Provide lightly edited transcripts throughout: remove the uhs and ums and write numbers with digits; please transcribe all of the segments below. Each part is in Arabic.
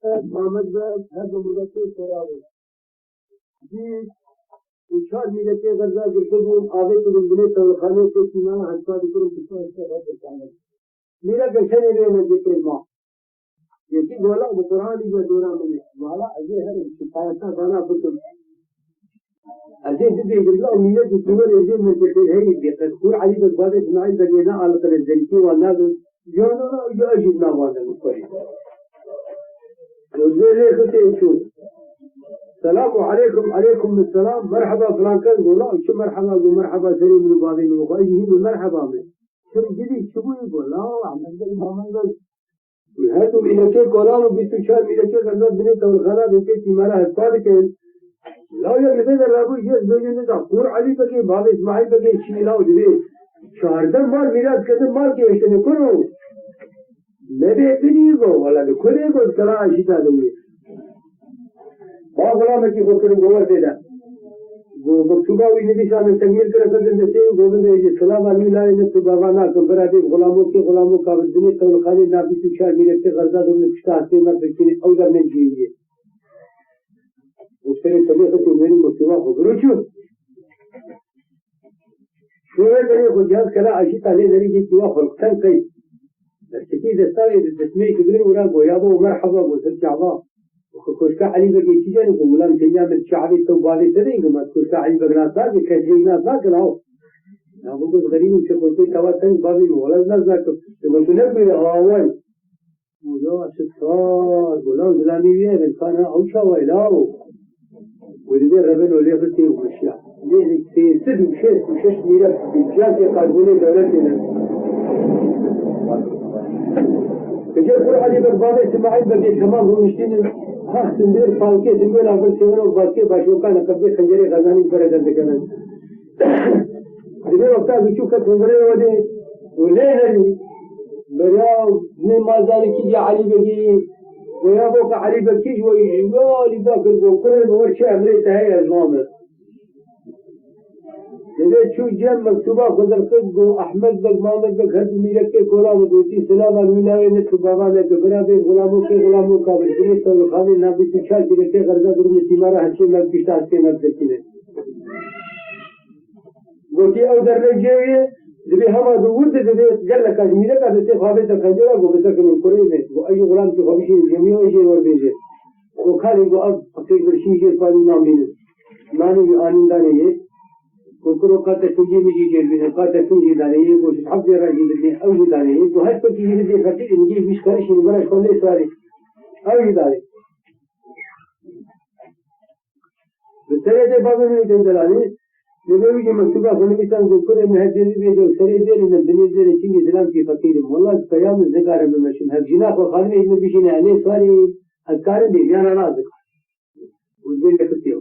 محمد هذا مدرسة سرابي جيد وشار ميلتي غزة قرطبون آذيك من بنيت والخانة في كيمانا حسابي كرم كسوة استغاد الكامل میرا گشن ہے میں ذکر ماں یکی بولا وہ قرآن جو دورا میں والا اجے ہے شکایت بنا بکل اجے دې الله میلاد کی صور اجے میں ذکر ہے یہ تذکر علی بن اسماعیل بن على قدر الزنكي والناس جونا يجينا وانا كويس وزي كنت شو السلام عليكم عليكم السلام مرحبا فلان كان قولا شو مرحبا سليم من بعض من وخايجه مرحبا من شو جديد شو يقول لا عمل زي ما عمل وهاتوا إلى كي قرآن وبيتشار إلى كي غنات بنيت والخلاء بكي تمارا هالطالك لا يمدد الرابو يجب دوجه نتا قور علی بكي بعض اسماعیل بكي شیلاو دبی شاردن مال میراد کردن مال که اشتنی کنو نبی اتنی گو والا بکنی گو سرا عشیتا دوی با غلامه کی خود کرن گوار دیده مكتوباوي نبي شان التكميل كده كده نسيب وقوم بيجي السلام عليكم لا نكتب بابانا كم برادي غلامو كابر الدنيا كل خالي نبي تشار ميرك غرزة دوم نكشتاس ما بكيني أوزر من جيبيه وشتري طريقة تمرين مكتوبة خبروشو شو هذا خجاز كلا عشيت عليه ذريجي كوا خلقتن كي لكن دستاوي التسمية كبير ورا قويابو مرحبا وسرجعوا وكوشكا علي بقي تيجان وغلام تيجان الشعبي توبالي تدين كما كوشكا علي بقنا صار بكجينا صار كلاو نابو قد غريب وشكوتي تواتن بابي ولا نزاك يقول تنبي هواي ويا ستار غلام زلامي بيه بالكان او شوايلاو ودي ربنا ولي غتي ومشيا ليه سيد وشش ميرا بجاز قانوني دولتنا كجا كل علي بقى اسماعيل بقي تمام ومشتين ها سندير فالكي سندير أقول سيرو باكي باشوكا نكبي خنجري غزاني برادر ذكرنا دبي وقتها بيشوفك تمرين ودي ولينني برياو نمازاني كي علي بقي ويا بوك علي بقي ويجوالي باكر بوكر ورشة أمريكا هي الزمامر دبي شو جم مكتوبة خضر قدو أحمد بق محمد بق هذ ميرك كورا ودوتي سلام الولاية نتبابا نكبرا بين غلامو كابر بنيت والخاني نبي تشار بيرك غرزة درم تيمارا هالشيء ما بيشتاس كنا بتكينه قلتي أو درجة دبي هما دود دبي قال لك ميرك هذا تفاهم تكنجرا قلت لك من كورينه وأي غلام تفهمشي جميع شيء وربيجه وخالي قال فكيف الشيء قالوا نامين ماني آنندانه كل قطع تجي مجي جلبنا قطع تجي داريه وش حب راجي بدي أوجي داريه وهاد بتجي بدي فتي نجي مش كارش نبلاش كله ساري أوجي داريه بالتالي ده بابا من الجندلاني نبي يجي مكتوبة كل مثال ذكر إن هذه الفيديو سري زين إن الدنيا زين تيجي زلام في فقير والله قيام الذكر من مشي هبجنا وخالي إنه بيجينا عليه ساري أذكار دي أنا نازك وزين كتير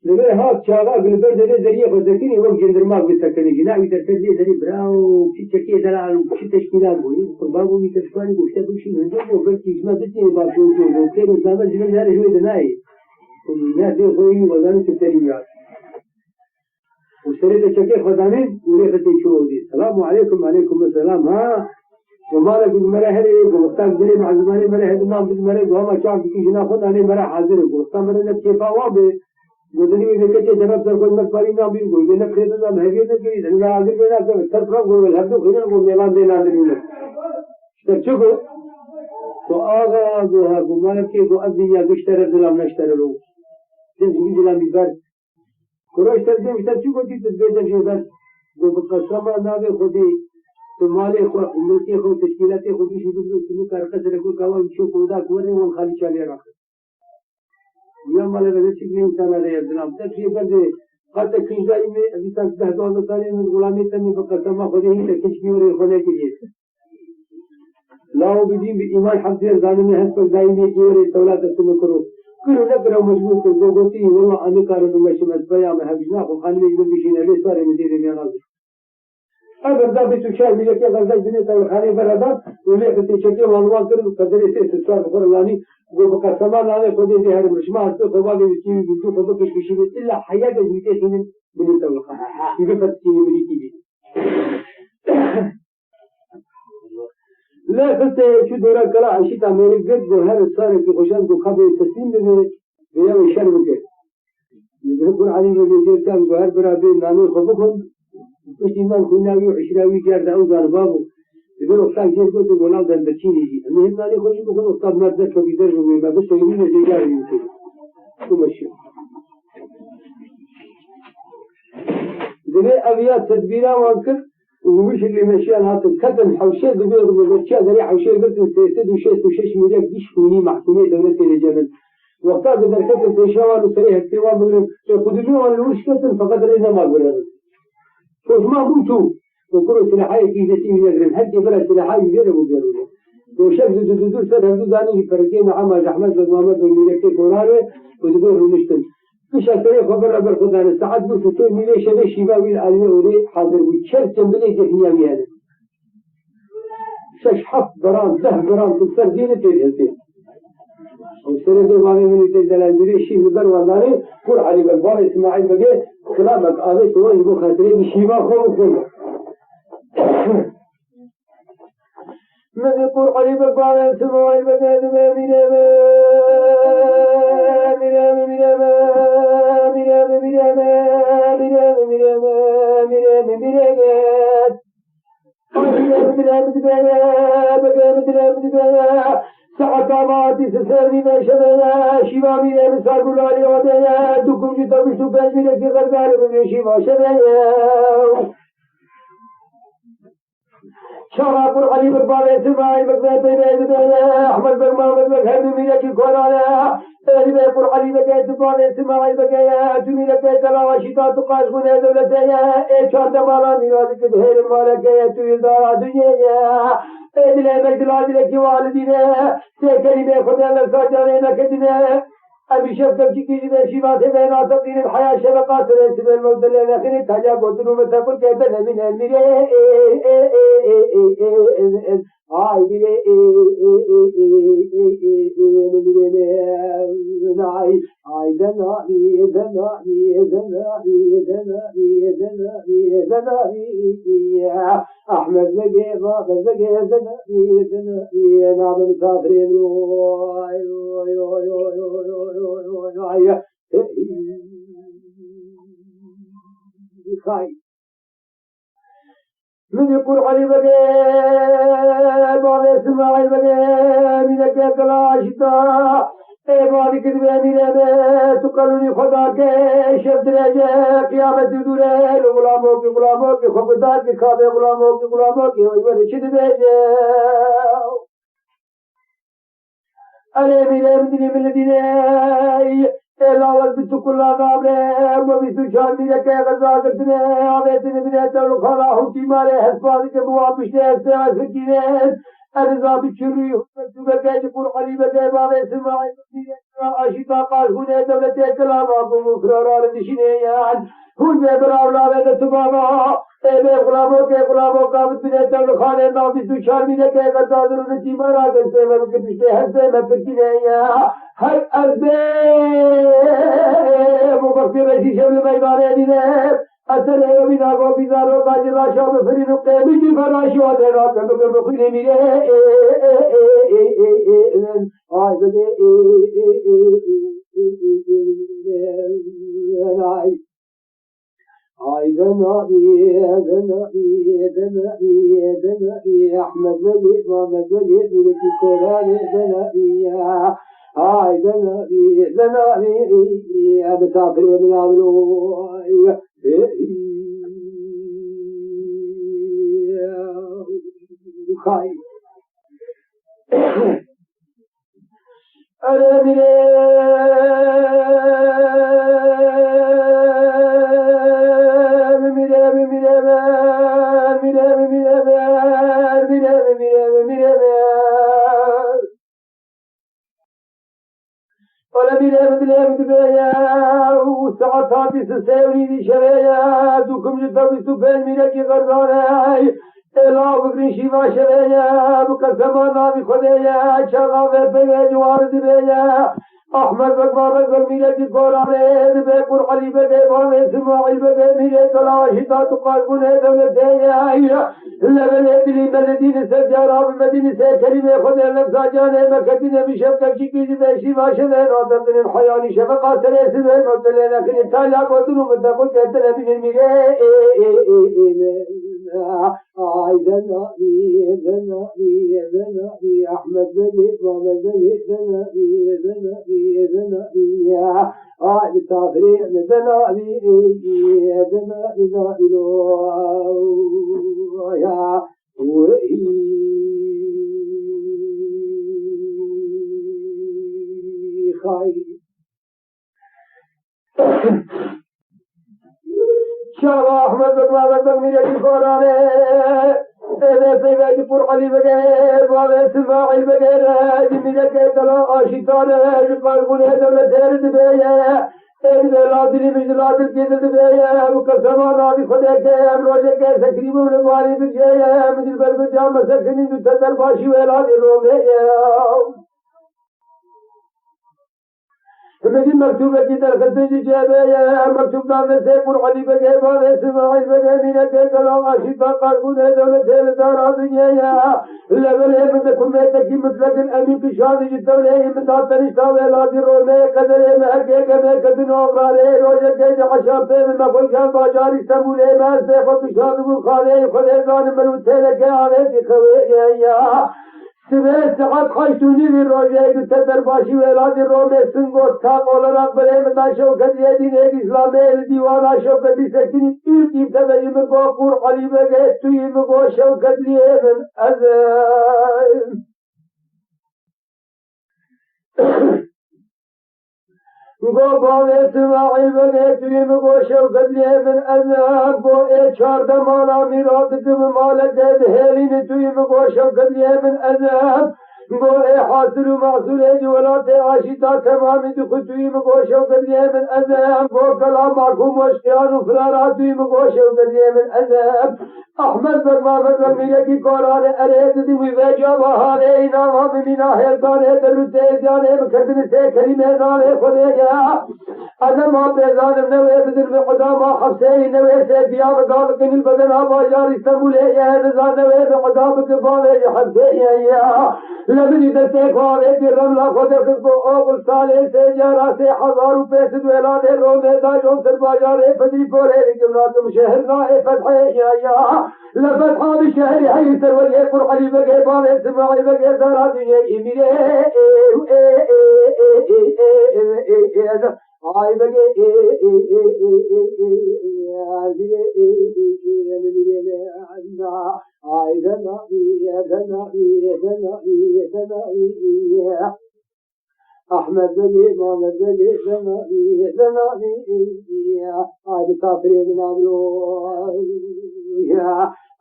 لما هاد شاغا بالبرد ده ذريه فذكرني وقت جندرماغ بسكني جناح بترتدي ذري براو شي تشكي دلال شي تشكيلات بوي بابو بيتسكاني وشتا بشي نجو وقت ما دتي بابو كده زمان جبل هذا شويه دناي والناس دي خوي وزن تتريات وشريت تشكي خدانين وريختي شو دي السلام عليكم وعليكم السلام ها ومالك المراهل ومستاذ ذري مع زماني مراهل ما بالمراهل وما شاف في جناح خداني مرا حاضر ومستاذ مرا كيف وابه مدني में देखे जनाब सर कोई मत पारी ना भी कोई ना खेत ना महंगे ना कोई धंधा आगे बेना कर सर प्रॉब को हर तो खिना को मेला देना नहीं है तो आगा जो है गुमान के को अदिया गुश्तर दिलाम नश्तर लो जिंदगी दिलाम बिगाड़ करोश तर दे मिस्टर चुको दी बेदर जोदर वो बकसमा ना बे खुदी तो माले को मुल्की को तशकीलात खुदी शुरू शुरू कर कर को कावा शो कोदा कोने वो खाली चले रहा يوم على ذلك الإنسان عليه السلام تكشف هذا قد تكشف إني أبي تكشف هذا ثاني من غلامي تاني فقط ما خذيه تكشف وري خذيه كذي لا هو بدين بإيمان حذير ظالمي هسه دايمي كوري تولاد تسمكرو كلوا نقرأ مجبور كذوقتي والله أنا كارن ماشي مسبيا ما هبجنا وخلني يجون بيجينا ليش صار مدير مياناز أقدر ده بتشار ميجا كذا غزال بني تقول خاني برادات وليه بتشكي والله كرو قدر يصير صار بقرلاني وبكر سما لا يفضي ده هذا مش ما أصله خبا بيجي بيجي خبا كشكشي إلا حياة جديدة هنا بني تقول خاني يبقى فتشي بني تبي لا خلت شو دورا كلا عشيت عمالك قد بهذا الصار في خشان بخبر التسليم بني بيوم الشرب كده يقول علي بيجي كان بهر برابين نانو خبكم مش إنهم كنا يعشراوي كارد أو ضربابه يقول أستاذ جيل قلت بناو دن بتشيني جي المهم ناني خوشي بكون أستاذ مرزق فبيدرج وما بس يقولون جيجاري يمكن تمشي دبي أبيات تدبيرا وانكر ومش اللي مشيان هات الكتن حوشي دبي رمضان دري حوشي قلت سيد وشيش مليك ديش كوني محكومية دولة الجبل وقتها قدر كتن تشاور وسريح التوام بقولهم خدلوا عن الوش كتن فقط لنا ما قولنا فوز ما موتوا وكروا سلاحي كيدتي من يقرن هل جبل سلاحي يجربوا بيرونه وشك دودور سد هدو داني فرقين عما أحمد بن محمد بن مليك كوراره ودبر ونشتن مش أسرع خبر أبر خدان الساعات بس تقول مليش هذا شبابي العليا وري حاضر وشرط مليك فيها ميانه شش حف بران ده بران تصير دينه تجهزين وسنة دوامي من الدلالي شيء مبر والله كل علي بالبار إسماعيل بقى كلامك هذا سواء يبغى خاطرين شيبا خو من يقول علي بالبار إسماعيل بقى ساعتاماتي سسرني بشبنا شبابي لمسار بلالي ودنا دكم جدا بشتو بنجي لكي غردار بني شبا شبنا شراب العلي بالبالي سماعي مقدار بيبايد بينا أحمد بن محمد مكهد ميلكي كورانا أهل بيقول علي بقيت بالبالي سماعي بقيا تميلكي تلاوشيطات قاشقون دولتنا إيشار دمالا ميرادك دهير المالكي تويل دارا دنيا أهل مجد العدلك والدنا سيكريم خدا للفاجرين كدنا أبي شفت كيكي بشيبات بين عصبين الحياة شبقات رسم الموت الأخير تجاب وطنو متقل كيبنا من المريء أحمد بقي ما بقي زنابي نعم مسافرين من يقول علي بقى بعد اسماعيل بقى من كلا عشتا بعد كذبة من تقلني خدا کے شرط رجع قیامت دوره غلاموں کی خبردار کے خواب غلاموں کی وہی شد بھیجے ارے میرے مدینے الأول بتكل عذابه وبسجان لك غزاتنا عبيتنا من أتول خلاه تماره حسبانك موابشة الساعة سكينات الرزا بشري ومكتوبة يقول قريبة باب اسماعيل عشقا قال هنا دولة كلامكم وفرارا لدشنيان هون ببراو لاوه تبابا غلاموں کا بتنے تول خانے نام بسجان لك غزاتنا تماره حسبانك موابشة الساعة سكينات هر أرض مغفر رشي شبل ميدان دينه أسل يومنا وبيزارو باجرا شاب فرينو قيمي فراشو أدرا كنو بخيني ميري آي بجي آي ذنبي أحمد وجيد محمد وجيد ولكي قرآن ذنبي آي ذنبي أبسافر من عملوي خاي أنا وساعات سسيوني دي شريا دوكم جدبي سبين ملكي غرزاني إلا بقرين شيما شريا بقسمان نامي خديا شغا بيبيا جوار دبيا احمد بابا زميله کی قرآن بے قرآن بے بابا اسماعیل بے میرے تلاشتا تو قلبون دولت ہے لبن ادلی مدین سے جراب مدین سے کریم خدا نفسا جانے مکدین بشفقت کی بیشی باشد نادت الحیان شفقات رسل مطلع لكن تعالى قدر متقل كتر من میرے ذنبي احمد بقي محمد بقي ذنبي بتافريع ذنبي يا خايف شابه احمد بابا میرے قرآن ایسے پر علی بغیر بابا اسماعیل بغیر میرے کے تلا آشیتان قلبون دولت درد بے ایک لادری مجلاد کی درد بے قسمان آبی خدا کے روزے کے تقریب نواری بجے مجل بر جام سکنی جو تدر باشی ویلا دے رو بے مجھے مکتوب کی درخت جابے مکتوب نام سے قرآن بگے بابے اسماعیل بگے میرے کے کلام عاشقہ قلبون دولت دار آدھے لبل مدکم میں تکی مطلق الامین کی شادی جتولے امداد تنشتہ ویلادی رو میں قدر محکے کہ میں قدن اغرارے روجہ کے جعشا پہ میں مخوشان باجاری سمولے میں سے خود شاد بخالے خودیزان ملوتے لکے آنے دکھوے صبح ساعت خشتونی بھی روزے کہ تدر باشی ویلادی رو میں سنگو تھاق اولا بلے مدہ شوکت یہ دین ایک اسلام دیوانا شوکتی سکنی ایرکی تبعی مگو قور علی بگے توی مگو شوکت لیے من ازم گو باوے اسماعیل بگے توی مگو شوکت لیے من ازم گو اے چار دمانا میراد کم مالک دہیلین توی مگو شوکت لیے من ازم گو اے حاصل و محصول ہے جولات عاشقہ تمامی دخطوی مگو شوکت لیے من ازم گو کلام محکوم و اشتیان و فراراتوی مگو شوکت لیے من ازم احمد برمامد رمیہ کی قرآن ارید دیوی ویجا بہانے انامہ بمینا حیلتانے درتے جانے مکردن سے کریم ایزانے خودے گیا ادم آپ ایزان نوے بدل میں قدامہ حفظے نوے سے دیاب دال کنل بدن آبا جار استنبولے یہ نزان نوے میں قدام کفاوے حفظے یا لبنی دستے خواہے کہ رملہ خودے خود کو اوغل سالے سے جارہ سے 1000 روپے سے دویلانے رو میدہ جو سر باجارے فجری پورے لیکن راتم شہر نائے فتحے یا لفتحہ بشہر حی سروری قرآنی بگے بانے سماعی بگے ذرا دیئے امیرے آئی بگے احمد بگے محمد بگے زنابی آئی بکافرے من عملو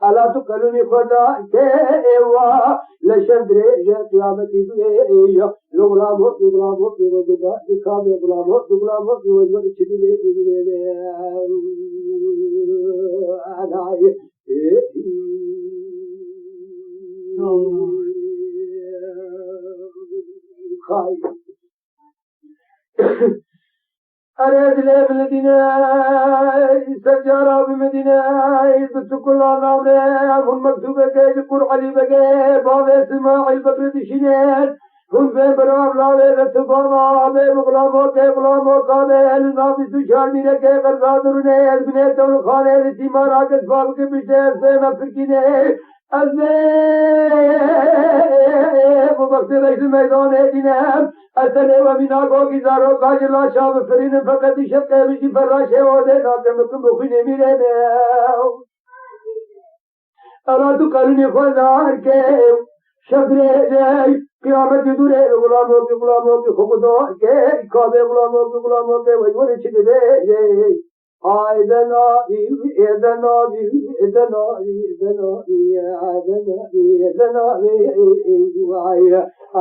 ألا تقلني خدا كيوا لشدري جاء قيامتي بيجا لغلامو بيوضا بكامي غلامو بيوضا بشدري أناي خايف أريد لي بالمدينة سجارة بمدينة بسكول نامرة هم مكتوبة كي قرآن بقى باب اسماعيل بكر دشينين هم في برام لاوي رتبانا أبي مغلامو كابي النابي سجارني لكي غرزادروني البنية والخانة رتيما راكت بابك بشتير سيما فركيني وقت رئيس الميدان دينهم أسأل ومنا قوكي زارو قاجلا شاب فرين فقط شبكة بشي فراشه وده ناكمكم بخيني ميرين ألا تقلني خزار كيو شبري قیامت دور ہے غلاموں کی خودو کے کعبے غلاموں کے وجہ چھد دے آئدنابی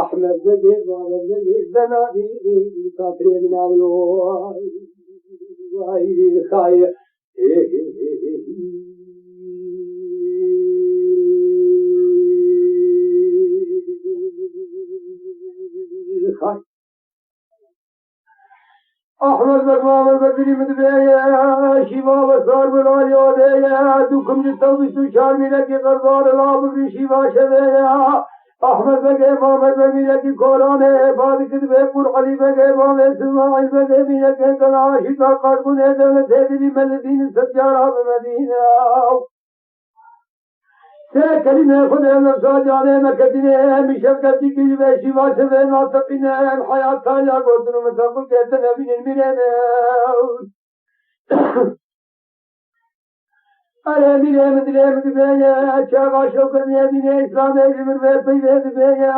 احمد بگے محمد بگے دنابی کافر من عملو خائر خائر أحمد بقمام البدري مدبيا شيبا وصار بلال يوديا دوكم جتو بسو شار ميلكي غرزار العبد شيبا شبيا أحمد بقمام البدري كورانے بعد كتبه قرعلي بقمام اسماعيل بقمام يكي قناشتا قربون دولت هدري ملدين سجارة بمدينة سے کلمہ خدا نفسا جانے مکدنے مشکل کی جبے شیوا سے ناطقین الحیات یا گوتن متقل کہتے ہیں من میرے میں ارے میرے مدلے اچھا غاشو کرنے دین اسلام علم میں پیوند میں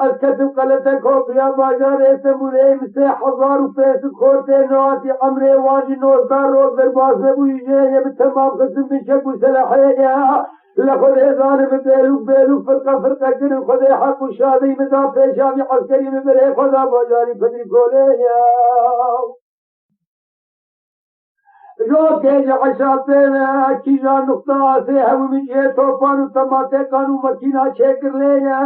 اسکت قلت کھوپیا بازار سے مریم سے 1000 روپے سے کھوتے نوات امر واجی 9000 روز درباز میں بوجھے یہ تمام قسم من شک صلاحیہ لخذ ظالم بيلوك فرقة كن خذ حق الشادي مدافع شامي عسكري من بره خذ بجاري فدري كوليا جو کہ عشاء پہ چیزاں نقطہ سے ہم مجھے توفان تماتے کانو مکینہ چھیکر لے یا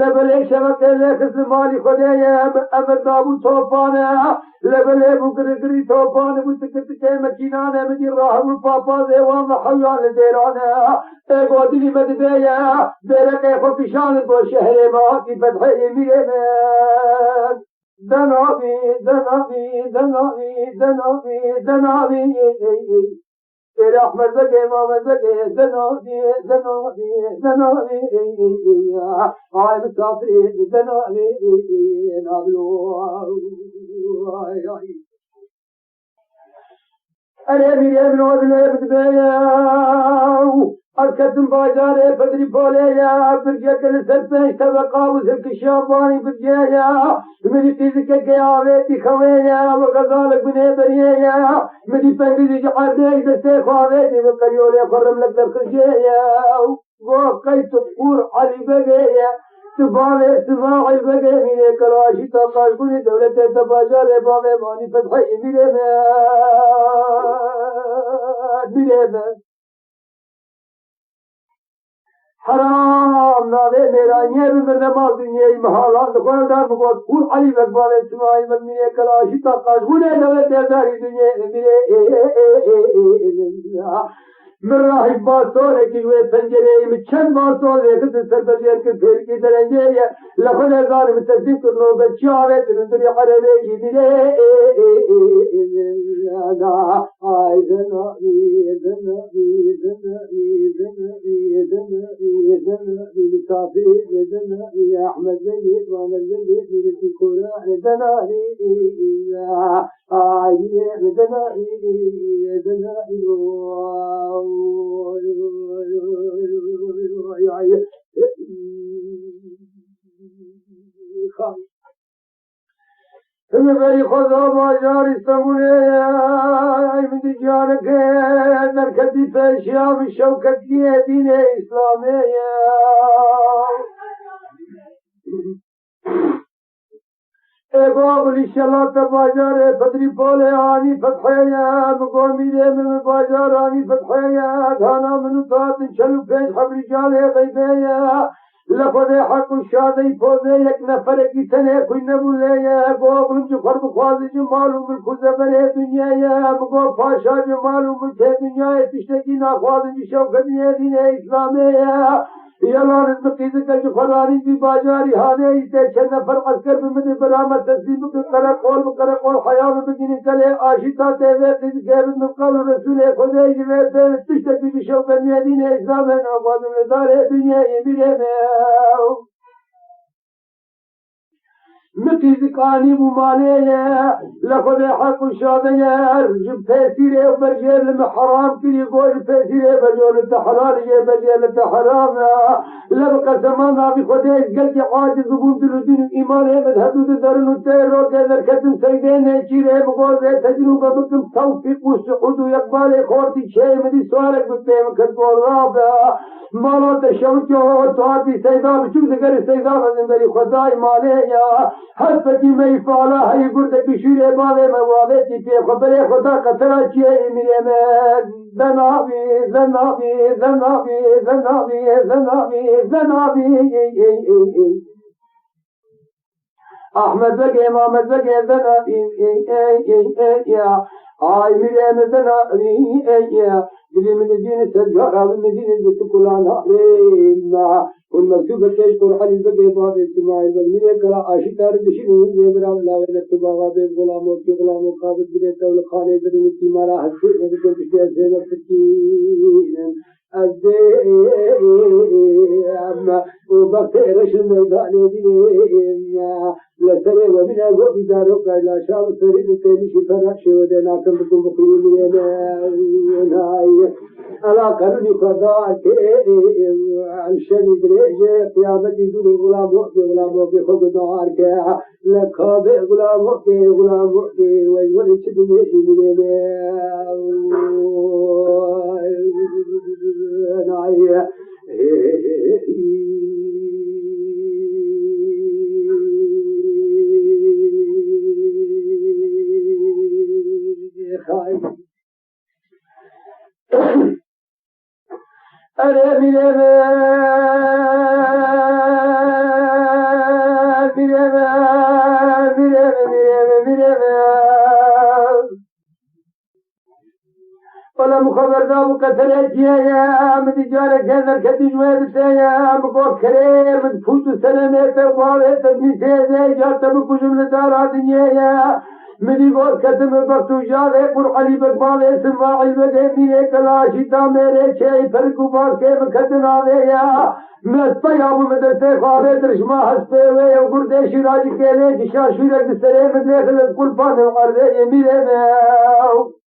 لبلے شبکے لے قسم مالی خدے یا امر دابو توفان لبلے بکرگری توفان بتکت کے مکینان مجھے راہم پاپا دیوان حیان دیران ایک ودلی مدبے یا دیرے خو پیشان کو شہر ماہ کی فتح میرے میں دنابی دنابی دنابی دنابی دنابی تیرے احمد بگے محمد بگے دنابی دنابی دنابی آئے مسافری دنابی نابلو ارے میرے بنود لے بدبے أركتم باجاري فدري بوليا برجيك السلفين تبقى وزرك الشاباني برجيا مدي تيزك قياويتي خويا وغزالك بني بريا مدي فنجي جعردي دستي خواويتي وقريولي فرم لك درخجيا وقيت بقور علي بقيا تبالي اسماعيل بقي ميني كراشي تقاشقوني دولتي تباجاري بامي ماني فتحي ميري حرام نادے میرا یہ بھی نماز دنیا محالات قرآن بقول قول علي بقبال اسماعيل بن كلاشي تقاش ولا دولت داري دنيا من راح باسول کہ وہ پنجرے میں چند باسول ایک سر پر لے کے پھر کی طرح یہ لفظ ظالم تصدیق کرنو بچا ہے تندری عربی کی دے لا اذن صافي يا احمد زيد وانا زيد في القران دناري میری خدا بازار استمونه من دیجانه که در کدی پیشیام شوکتی دین اسلامی اقابل شلات بازار بدری پول آنی فتحیا مقامیده من بازار آنی فتحیا دانا من طاعت چلو پیش حبری جاله غیبیا لفظ حق الشادي فوزي یک نفر کی سنے کوئی نبولے یا گوگلم جو فرق خوازی جو معلوم الخزبر دنیا یا مگو پاشا جو معلوم ہے دنیا تشتے کی ناخوازی جو شوکتی دین اسلام یا یلان مقید کا جو فراری بھی باجاری ہانے ایتے چھ نفر عسکر بمدی برامت تسلیم کرقول حیام بگینی کلے آشتا تیوے قید گیبت مقال رسول خدای جوے پیر تشتے کی شوکتی دین اسلام ہے ناخوازی مدار دنیا یہ میرے میں مقید کانی ممانے لفظ حق الشادی رجب پیسیرے برجیل میں حرام کری گوش پیسیرے بجولت حلال یہ بجولت حرام لبقى زمانا بخديش قلت عاجز وقوم دلودين إيمانه مذهبه درن التيرو كذا كتم سيدين شيره بقول ذي تجربة بكم توفيق والسعود ويقبال خورتي شيء مدي سؤالك بتيم كتبور رابع مالا تشوتي وطواتي سيدا بشوف ذكر السيدا من بري خداي ماليا حسبتي ما يفعلها يقول لك بشيره بالي موالتي في خبري خدا قتلا شيء من زنابي زنابي زنابي زنابي زنابي زنابي احمد بگه امامت بگه زنابی آی میره زنابی دلی من دین سجارا و مدینه بتکلانا لینا اون مکتوب کش قرآنی بگه باب اسماعیل بگه میره کلا آشکار دشینون بیبرام لاوینت تو باغا بیب غلامو کی غلامو قابط بده تول خانه برنتی مارا حسی بکن کشتی از زیبر سکین از اما وقت رشن میدانی دیم لسره و من اگو بیدارو قیلا شاو سرید تیمیشی فرش و دیناکم بکن بخیلی نای علا قرنی خدا که الشمی درجه قیامتی دور غلامو بی خوب دار که لکاب غلامو بی ویوری چه دنیشی میده نای اره میره ولا مخبرنا بقتل جيا من جارة كذا كدي جواد سيا مقوكرة من فوت سلامة وعلى تدميسة جارة بكوجم لدار الدنيا من يقول كتم بفتو جارة بر علي بقبال سماعي بدمينه كلاشي تاميرة شيء فرقو باكي مكتنا ويا مسبيا ومدرسة خارج درشما حسبه ويا وقردش راجي كيله كشاشورك دسره مدلخل كل فان وقرده يميره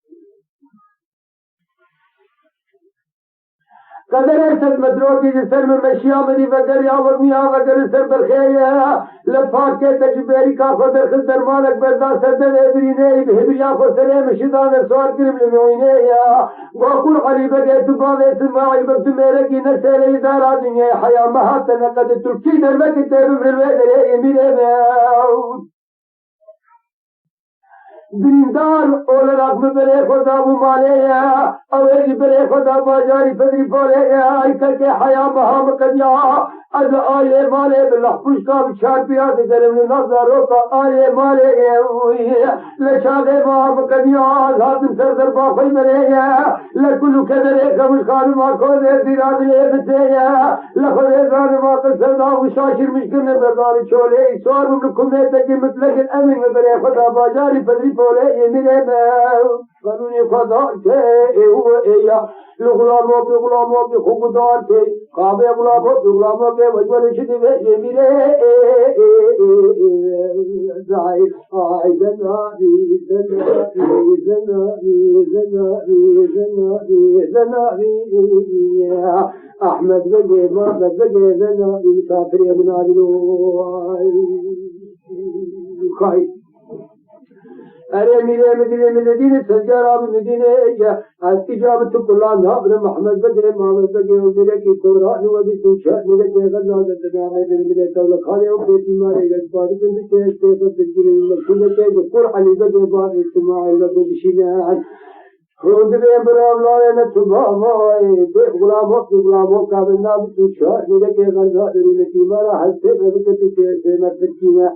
قدر ارسد مدروکی جسر میں مشیاء منی وگر یا ورمیاء وگر سر برخیہ لفاق کے تجبیری کا خدر خدر مالک بردان سردن ابرینے بحبریا خسرے مشدان سوار کرم لمیوینے یا وقل قریبہ کے تقام اسماعی بکت میرے کی نسل ادارہ دنیا حیاء محاتن قد ترکی درمک تیب بروے درے امیرے میں دریندار اول رقم برے خدا و مالے یا اویج برے خدا باجاری فدری پولے یا ایکا کے حیاء محام قدیا از آئے مالے بلح پشکا بچار پیاد کرم نظروں کا آئے مالے لشاق محام قدیا ذات سردر باخوی برے یا لکلو کدرے کمش خانم آکھو دے دیراد لے بتے یا لخوز ازان واقع سردا و شاشر مشکل نبردان چولے سوار مملکم میں تکی مطلق الامن میں برے خدا باجاری فدری پولے یہ میرے میں قانونی خدا کے اوہ ایا لغلاموں کے خوبدار تھے قابع غلاموں کے وجبر شدی یہ میرے زائر آئی زنابی احمد بگے محمد بگے زنابی مسافر ابن عدلو خواہی ارے میرے مدینہ سجارہ مدینہ از اجابت قرآن نابر محمد بگے محمد بگے میرے کی قرآن و بھی سوچا میرے کے غزہ دنا ہے میرے کول کھانے او بیٹی مارے گا بعد کے بیچے سے تذکر مقصود ہے جو قرآن بگے بعد اسماعیل بگے شینا خود بے برام لائے نہ تباوائے بے غلاموں کا بنا بھی سوچا میرے کے غزہ دنا کی مارا ہستے بگے کے پیچھے سے نہ تکینا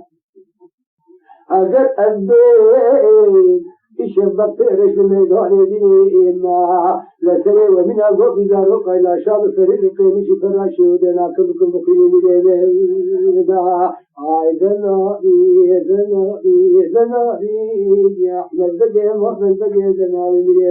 اگر أدين الشباب تهرش الميدان دينيما لسنة ومن أقوى إذا رقع إلى شاب فريد قيمش فراش ودنا كمكم بقيم دينا زنابي يا أحمد بقي وحمد بقي زنابي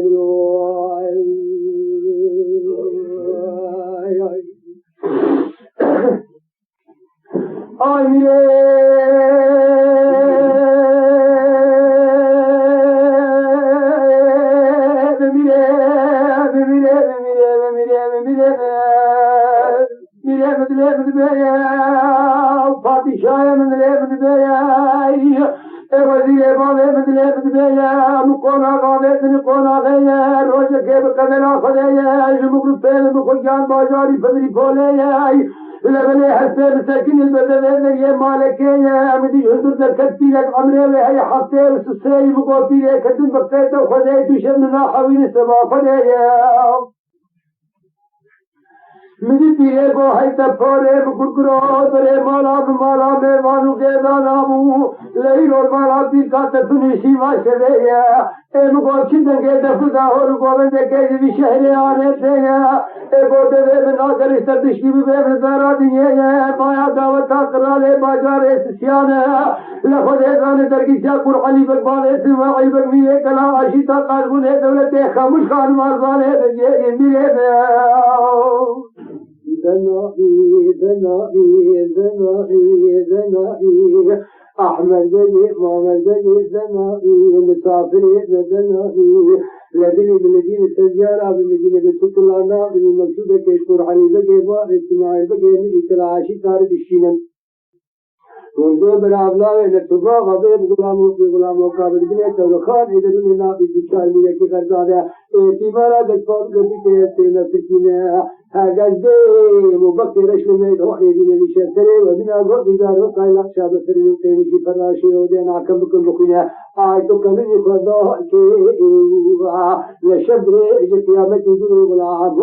لبني حسين مساكين البلدان يا مالك يا أمدي حضور دركت لك عمري وهي حطيه وسسي بقوتي لك كدن بقيته وخذيته شمنا حوين السماء خذيه میگی پیره با حیط پاره بکرکرات ره مالا میوانو که دانامو لیل و مالا پیر کات تونیشی واشده امگو چندگه دفتا هر گوونده که جوی شهر آنه تیه گوده به ناکرشت دشکی به بزارا دیگه مایا دعوتا قراله باجار اسسیانه لخود ایزان درگیشا قرقلی بکبانه سماعی بکمیه کلام عشیتا قلبونه دولت خاموش خان مارزانه دیگه میره ذنائي أحمد بني محمد بني ذنائي مسافر ذنائي لدني بالذين السجارة بالمدينة بنت الله بالمكتوبة كيشكر علي بقي بار اجتماعي بقي ملك العاشي تارد الشينا منذ بالعبلاء نكتبا غضيب غلامو قابل بنيته وخان إذا دون نابي بشار ملكي غرزادة اعتبارا دكتور قبل تينا سكينة هاگزده مبکر رشل میدانی دین میشتره و بنا گذار و کای لخشا بسری تیمیشی فراشی و دین آکم بکن بکنه آیتو کنی خدا که لشبر قیامت دور غلام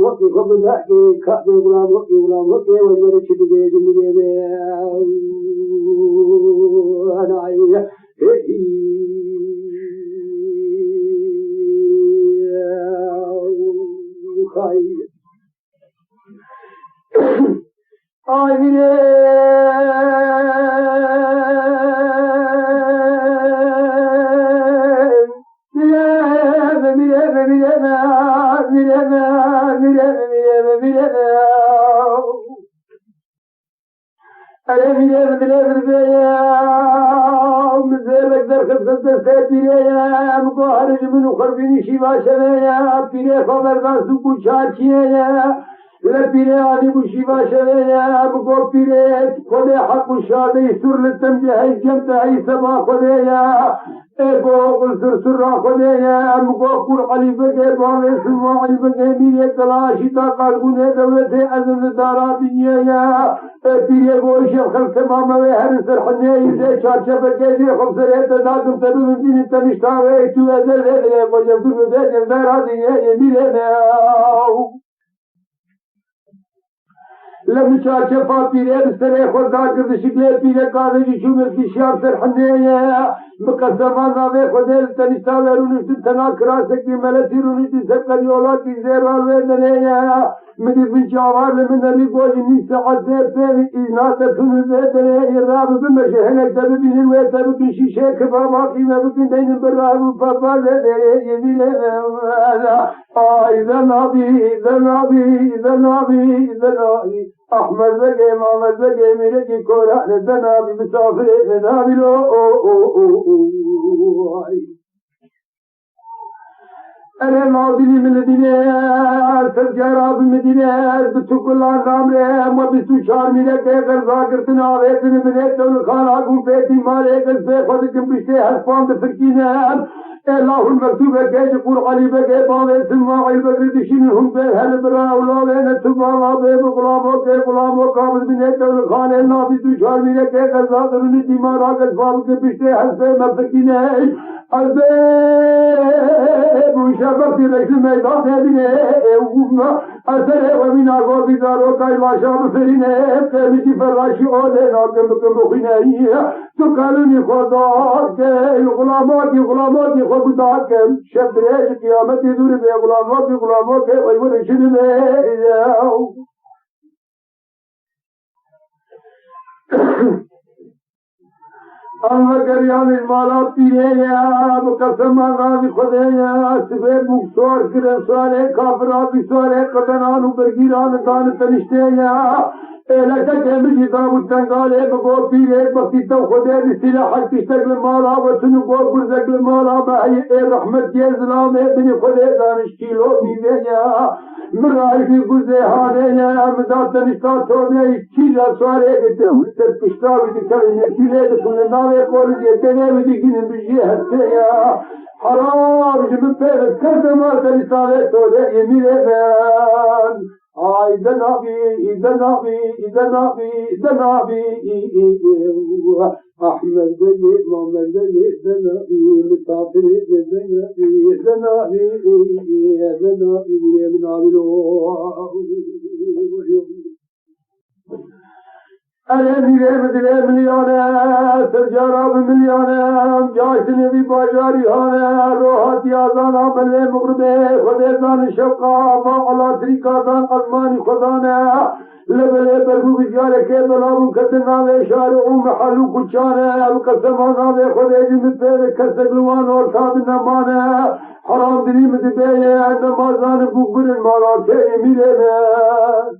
وقت خود ذاکی کاب غلام وقت و یور چید دې دې انا عايز خايف آمینه مزيلك درخت سيدي مقهرج من خربيني شيبا شبيا بيري خبر داسو كوشاچيه لبيري علي بشيبا شبيا مقو بيري خدي حق الشادي سر للتمجهي جمتهي سبا خديا ايكو قل سر خديا مقو قر علي بقى بامي سمع علي بقى ميري تلاشي تاقالقوني دولتي أزم دارا بنيا بيري بوشي خلق تماما ويهر سرحني يزي شارشة بكيجي خبصر يتداكم تدو من دين تنشتاوي تو أزل هدري وجبتر ببيجي دارا بنيا يميري ناو لم شارشة فابيري بسره خدا کرد شکل پیره کادجی شومر کی شاب سرحني مقسمان ناوي خدل تنشتاوي رونشت تنا کراسکی ملسی رونشت سبقل يولا کی زيروال ويدنيا مدي في شوار من اللي قول نيسا عزيب فيني إذنات تنو بيدني الراب بمشهنك تببين الويتا بكن شيشة كفاما قيمة بكن دين البراب وفافا لدي يمين إذا نابي أحمد بقي محمد بقي ملكي كوران إذا نابي مسافر إذا نابي لو أنا معودني من المدينة سجارة بالمدينة بتشكل عظام لهم وبسوشار ملك غرزا قرتنا ويتن بنيت والخانة قم بيتي مالك الزي خدكم بشتي هسفان بفركينا الله المكتوب كيش يقول علي بقى بامي سماعي بقى دشينهم بهل برا أولادين سبحان غلام وقابل بنيت والخانة الله بسوشار ملك غرزا قرتنا دمارا قلفان بشتي هسفان بفركينا البيب وشبكت ليس الميدان هذه أثر ومن أقوى بدارو كاي لاشا بفرينه كمتي فراشي أولي ناكم بخينه تقالني خداك غلاماتي خبداك شبريش قيامتي دور بي غلاماتي ويورشد بي الله كريان المالا بيريا بقسم آغاز خدايا سفير مكسور كرن سوالي كافرات بسوالي قدنان وبرگيران دان تنشتيا لك كمجي داود تنقالي بقو بيري بسيطة خدايا بسلاحك تشتغل المالا وتنقو برزق المالا بأي رحمة جيزلام ابن خدايا دانشكيلو بيبيا من رأي في قزيهانيا مدات تنشتا توني كيلا سوالي قدام تركشتاوي دكالي كيلا دكالي يقول يتنى بديكين بجيه السيا حرام جبن بيرك كذا ما تنسالي تولي يمين بان إذا نبي أحمد بني محمد بني إذا نبي مسافر إذا نبي من عمله أنا مثل مليانة سرجارة بمليانة جايت نبي باجاري هانا روحات يازانا بلي مغربي خديزان شبقا فاقلا تريكاتان قزماني خدانا لبلي برگو بجارة كي بلابو كتنا وشارعو محلو كچانا بقسمانا وي خديجي متبه كسقلوان ورساد نمانا حرام دلي متبه نمازان بقبرن مالا كي ميلنا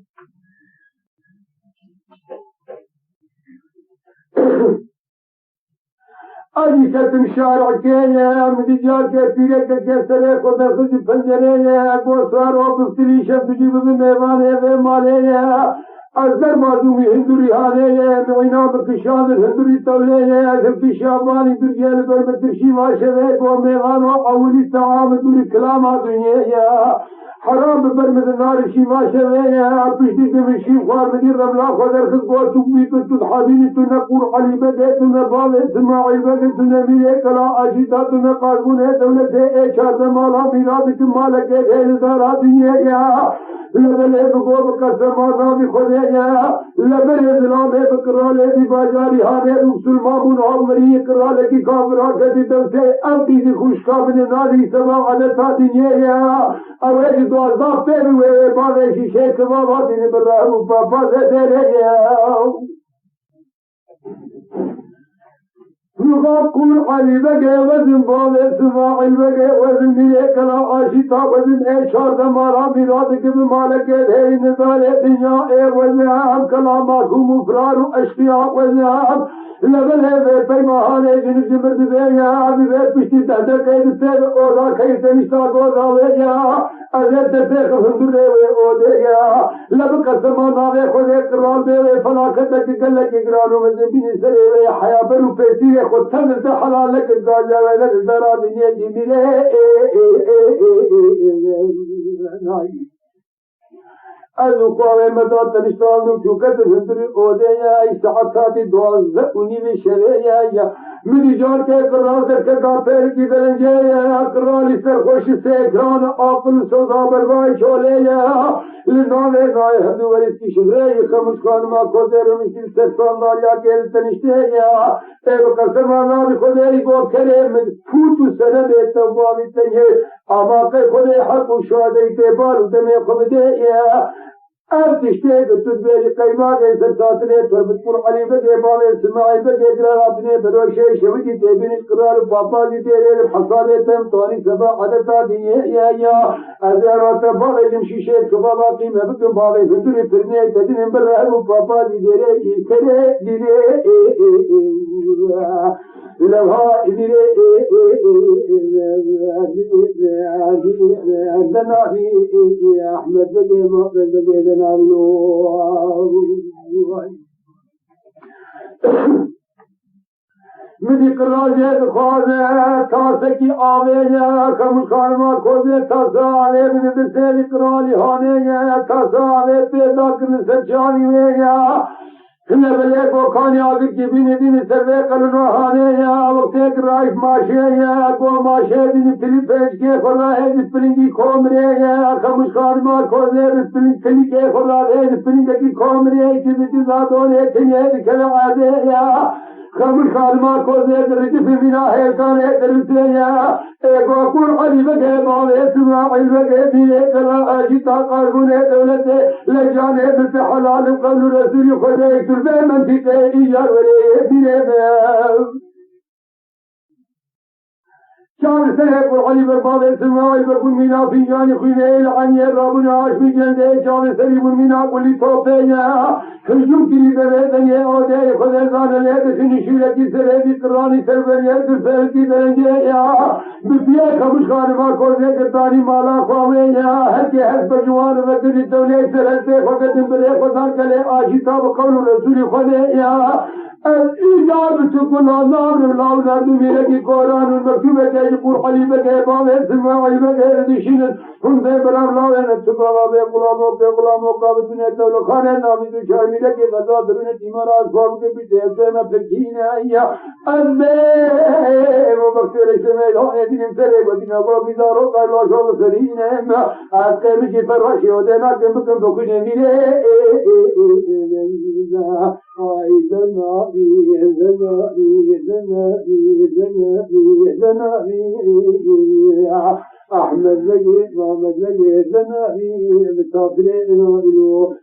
أجي كتم شارع كيا مدجار كثيرة كسرة خدا خد بنجرة قصار وبستري شب تجيب بميوانه وماليه أزدر مازومي هندوري هانيه معينا بكشان الهندوري طوليه أزر شاباني درجال برمترشي واشوه وميوان وأولي طعام دوري كلام دنيا حرام برمد النار شيما شويه بيشتي كمشي خوار مدير رملا خدر خد قوتك بيكت الحبيب تنقور علي بدأت نبال اسماعيل بدأت نبيه كلا أجيدات نقاربون دولته ايشاد مالا ميرادك مالك ايل دارا دنيا لبلے بگو بقسمانا بخدیا لبلے ظلامے بقرالے دی باجاری ہانے رسول مامون عمری اقرالے کی کافرہ کدی دل سے ارتی دی خوشکابن نادی سوا غلطا دنیا اوے دو عذاب پہ ہوئے باوے شیشے سوا بادی نے براہو پاپا سے دے رہے نقول علي بقى وزن بال اسماعيل بقى وزن ملك لا عاشتا وزن اشار دمارا مرادك بمالك هي نزال الدنيا وزن كلامك مفرار اشياء وزن لبل ہے پیمان جن جمرد بیا ابي بيشتي تهدك يدتر اودا كيف نشتا غواليا ازت تخ هندره اوديا لب قسمانا و خود اقرار دے فلاكتك قلك اقرار مزبين سري حياه برو فيتي خود تنت حلال لك الزاجه ولا الزرا دنيا جميله القوام مدات تنشتان جوكت هندري اوديا اي ساعات دوز اني شريا من جان کے قرار در کا پیر کی درنجے اقرار سر خوش سے گران عقل سودا بروائی چولے لناوے نائے ہدو ور کی شبرے خمس خان ما کو در مشکل سے سوندالیا کے تنشتے اے قسم انا خدای کو کرے من فوت سنه توبہ تے اما کہ خدای حق شہادت تے بار دے خود دے أرتشتي بتدبير قيمة إذا ساتني تربطون علي بقى بالي سماعي بقى قرار أبني بروشة شوكي تبين قرار بابا دي تيري الحصالة تم طاني سبا عدتا دي يا أزارات بالي جمشي شيء كبابا قيمة بكم بالي فدري فرني تدين برهب بابا دي تيري كده دي لها إدري عندنا في أحمد بقى مقبل بقى مدی قراجت خوازه تاسه کی آوه کمشخانما خوزه تاسه آوه مدی بسیلی قرالی هانه تاسه آوه پیدا کرن سچانی ویه لبلے کو کھانے آگے کی بھی ندی نے سروے کرنا ہانے یا وقت ایک رائف ماشے یا کو ماشے دن پلی پیج کے خورا ہے جس پلنگی کھوم رہے یا خمش خانما کھوزے جس پلی کے خورا ہے جس پلنگی کی کھوم رہے کسی چیزات ہونے تھے دکھنا آدھے یا خمش خانما کھوزے درجہ بنا ہے کانے درسے یا ایک وقور علی بگے باوے سماعیل بگے دیئے کلا آجیتا قاربون دولت لجانے بس حلال قول رسول خدے تربے منطقے ایار ورے دیرے شان سرح قرآنی برباد سماعی برکن مینا فی جانی خوینے لعنی رابنا عاشمی جندے شان سریب مینا کلی توفے خشم کلی بے دنیا آدھے خدرزان لے دشنی شیرکی سرحبی قرآنی سربریہ درفیل کی درنجے بسیہ خمش خانمہ کوزے کرتانی مالا خواہے ہر کے حس پر جوان وقتی دولے سرحتے فقط برے خدا کلے آشیتا وقول رسول خدے الإيجاب تكون نار الأولاد ملك قرآن المكتوبة يقول حليبك يا بابا اسماعي بك يا ردشين hunde belav lavene tübala ve kulamo kabetüne tevle khane nami tu şarmile ki gaza dürüne timara asfal ke bir tevzeme pekine ya anne bu baktire şeme lo edinim tere badina bu bizaro kaylo şov serine askemi ki pervaşi o dena kembüküm dokune mine ay zenabi أحمد لقيت محمد لقيت لنا في التافلين نادلو